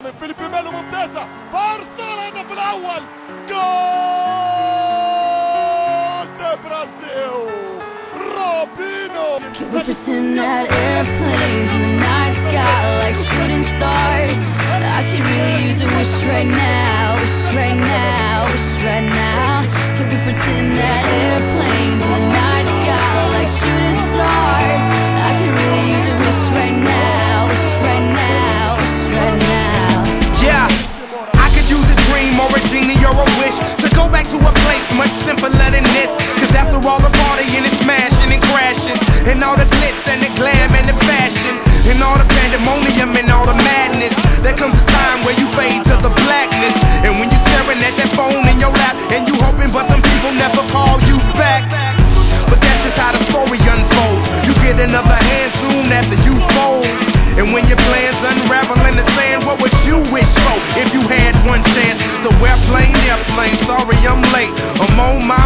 من فيليبي ميلو ممتازة، فارسال الهدف الأول، جول دي برازيل، روبينو. Can we pretend that airplanes in the night sky like shooting stars? I could really use a wish right now, wish right now, wish right now. Can we pretend that airplanes in the night sky like shooting stars? I could really use a wish right now, wish right now, wish right now. Yeah, I could use a dream or a genie or a wish to go back to a place much simpler than this. Cause after all the partying and smashing and crashing, and all the glitz and the glam and the fashion, and all the pandemonium and all the madness, there comes a time where you fade to the blackness. And when you're staring at that phone in your lap, and you hoping but them people never call you back. But that's just how the story unfolds. You get another hand soon after you fold. And when your plans unravel in the sand, what would you wish for if you had one chance? So airplane, sorry I'm late, I'm on my